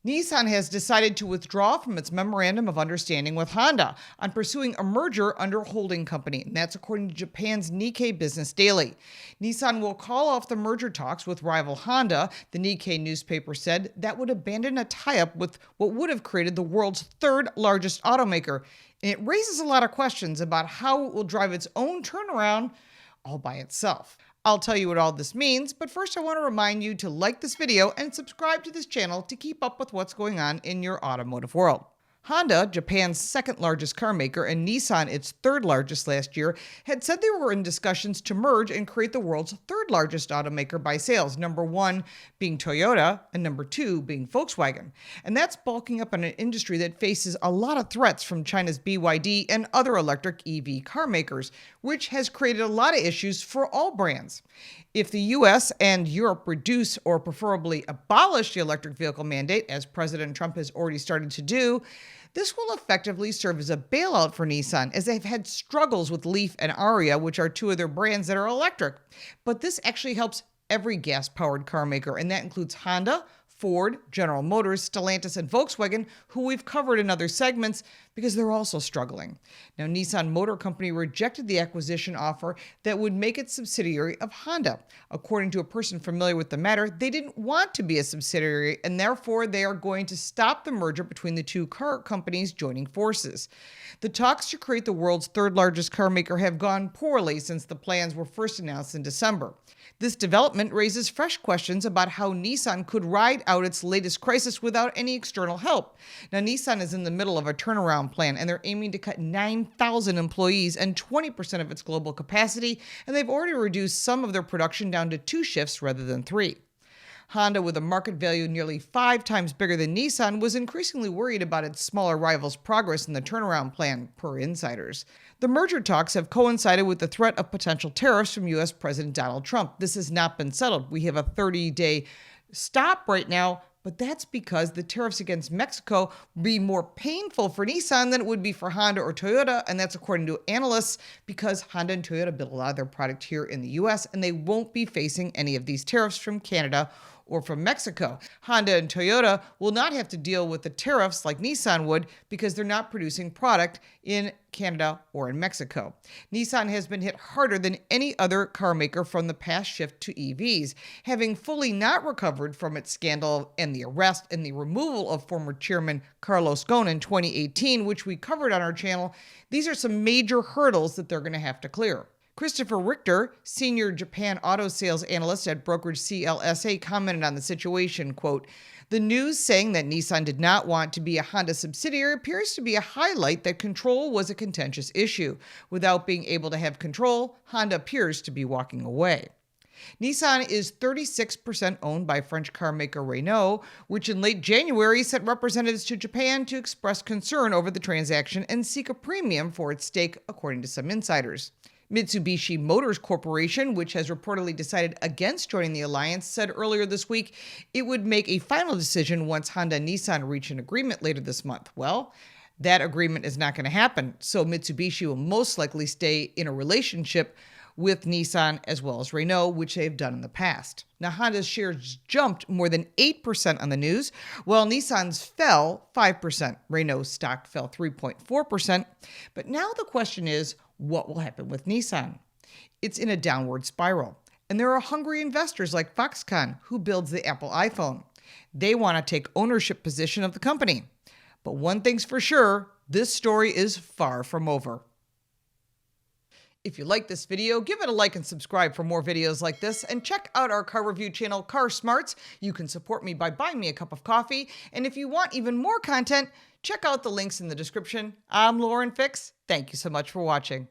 Nissan has decided to withdraw from its memorandum of understanding with Honda on pursuing a merger under a holding company, and that's according to Japan's Nikkei Business Daily. Nissan will call off the merger talks with rival Honda, the Nikkei newspaper said. That would abandon a tie-up with what would have created the world's third largest automaker. And it raises a lot of questions about how it will drive its own turnaround all by itself. I'll tell you what all this means, but first I want to remind you to like this video and subscribe to this channel to keep up with what's going on in your automotive world. Honda, Japan's second largest car maker, and Nissan, its third largest last year, had said they were in discussions to merge and create the world's third largest automaker by sales, number one being Toyota and number two being Volkswagen. And that's bulking up in an industry that faces a lot of threats from China's BYD and other electric EV car makers, which has created a lot of issues for all brands. If the US and Europe reduce or preferably abolish the electric vehicle mandate, as President Trump has already started to do, this will effectively serve as a bailout for Nissan, as they've had struggles with Leaf and Aria, which are two of their brands that are electric. But this actually helps every gas-powered car maker, and that includes Honda, Ford, General Motors, Stellantis, and Volkswagen, who we've covered in other segments because they're also struggling. Now, Nissan Motor Company rejected the acquisition offer that would make it subsidiary of Honda. According to a person familiar with the matter, they didn't want to be a subsidiary, and therefore they are going to stop the merger between the two car companies joining forces. The talks to create the world's third largest car maker have gone poorly since the plans were first announced in December. This development raises fresh questions about how Nissan could ride out its latest crisis without any external help. Now, Nissan is in the middle of a turnaround plan, and they're aiming to cut 9,000 employees and 20% of its global capacity, and they've already reduced some of their production down to 2 shifts rather than 3. Honda, with a market value nearly 5 times bigger than Nissan, was increasingly worried about its smaller rival's progress in the turnaround plan, per insiders. The merger talks have coincided with the threat of potential tariffs from U.S. President Donald Trump. This has not been settled. We have a 30-day stop right now, but that's because the tariffs against Mexico will be more painful for Nissan than it would be for Honda or Toyota, and that's according to analysts, because Honda and Toyota build a lot of their product here in the U.S., and they won't be facing any of these tariffs from Canada or from Mexico. Honda and Toyota will not have to deal with the tariffs like Nissan would because they're not producing product in Canada or in Mexico. Nissan has been hit harder than any other car maker from the past shift to EVs, having fully not recovered from its scandal and the arrest and the removal of former chairman Carlos Ghosn in 2018, which we covered on our channel. These are some major hurdles that they're going to have to clear. Christopher Richter, senior Japan auto sales analyst at brokerage CLSA, commented on the situation, quote, "The news saying that Nissan did not want to be a Honda subsidiary appears to be a highlight that control was a contentious issue. Without being able to have control, Honda appears to be walking away." Nissan is 36% owned by French car maker Renault, which in late January sent representatives to Japan to express concern over the transaction and seek a premium for its stake, according to some insiders. Mitsubishi Motors Corporation, which has reportedly decided against joining the alliance, said earlier this week it would make a final decision once Honda and Nissan reach an agreement later this month. Well, that agreement is not going to happen, so Mitsubishi will most likely stay in a relationship with Nissan as well as Renault, which they've done in the past. Now, Honda's shares jumped more than 8% on the news, while Nissan's fell 5%. Renault's stock fell 3.4%. But now the question is, what will happen with Nissan? It's in a downward spiral. And there are hungry investors like Foxconn, who builds the Apple iPhone. They want to take ownership position of the company. But one thing's for sure, this story is far from over. If you like this video, give it a like and subscribe for more videos like this, and check out our car review channel, Car Smarts. You can support me by buying me a cup of coffee, and if you want even more content, check out the links in the description. I'm Lauren Fix. Thank you so much for watching.